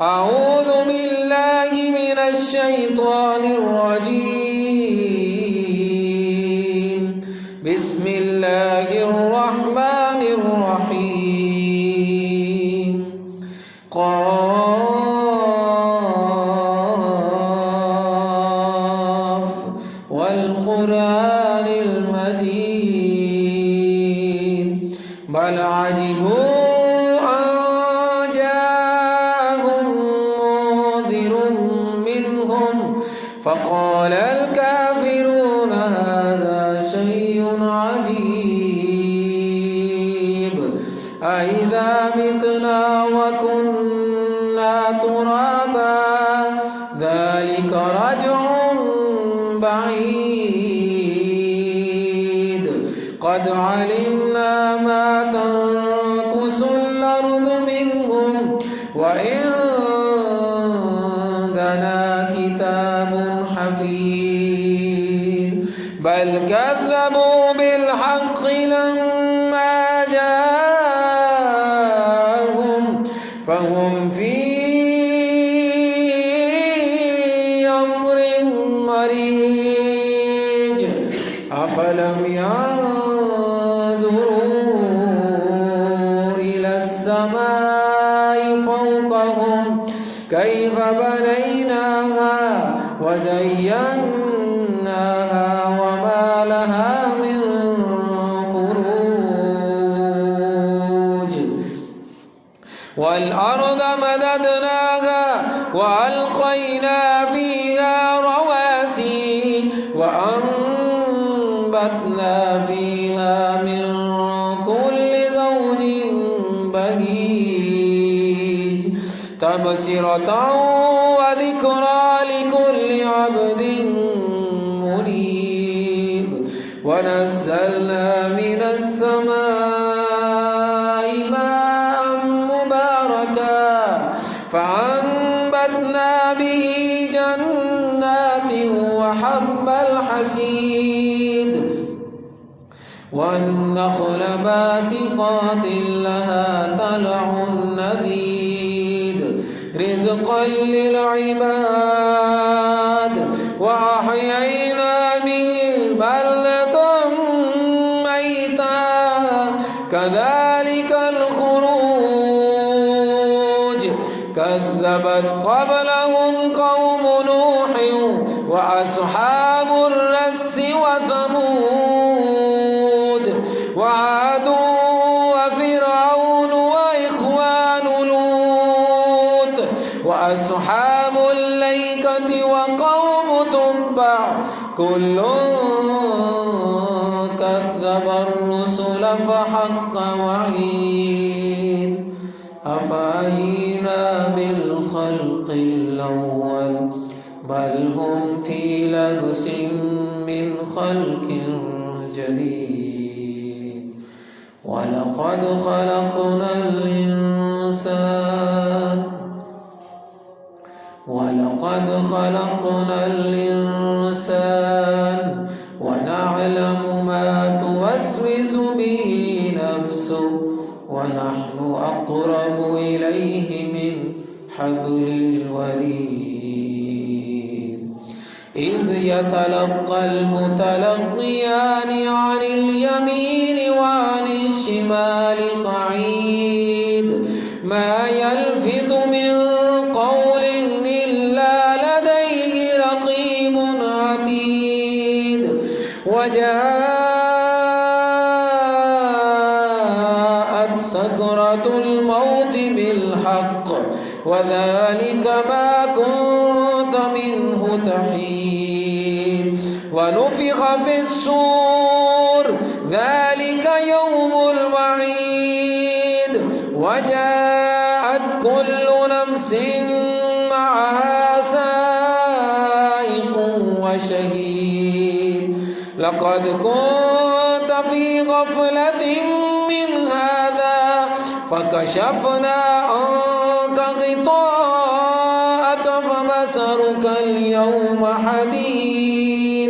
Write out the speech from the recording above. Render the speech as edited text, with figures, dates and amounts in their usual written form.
أعوذ بالله من الشيطان الرجيم. بسم الله الرحمن الرحيم. قاف والقرآن المجيد بل عجبوا أن جاءهم منذر منهم فقال الكافرون هذا شيء عجيب أإذا متنا وكنا ترابا ذلك رجع بعيد قد علمنا ما تنقص الأرض منهم وعندنا كتاب حفيظ بل كذبوا بالحق لما جاءهم فهم في أمر مريج أفلم ينظروا إلى السماء فوقهم كيف بنيناها وزيناها وما لها من فروج والأرض مددناها وألقينا فيها رواسي وأنبتنا فيها من كل زوج بهيج تبصرة وذكرى لكل عبد منيب ونزلنا من السماء ماء مباركا فأنبتنا به جنات وحب الحصيد والنخل باسقات لها طلع نضيد رزقا للعباد وأحيينا به بلدة ميتا كذلك الخروج كذبت قبلهم قوم نوح وأصحاب الرس وثمود وعاد وفرعون وإخوان لوط وأصحاب الأيكة وقوم تبع كل كذب الرسل فحق وعيد أفعينا بالخلق الأول بل هم في لبس من خلق جديد ولقد خلقنا الإنسان ونعلم ما توسوس به نفسه ونحن أقرب إليه من حبل الوريد إذ يتلقى المتلقيان عن اليمين وعن الشمال قعيد ما يلفظ من قول إلا لديه رقيب عتيد وجاءت سكرة الموت بالحق وذلك ما كنت منه تحيد ونفخ في الصور ذلك يوم الوعيد وجاءت كل نفس معها سائق وشهيد لقد كنت في غفلة من هذا فكشفنا عنك غطاءك فبصرك اليوم حديد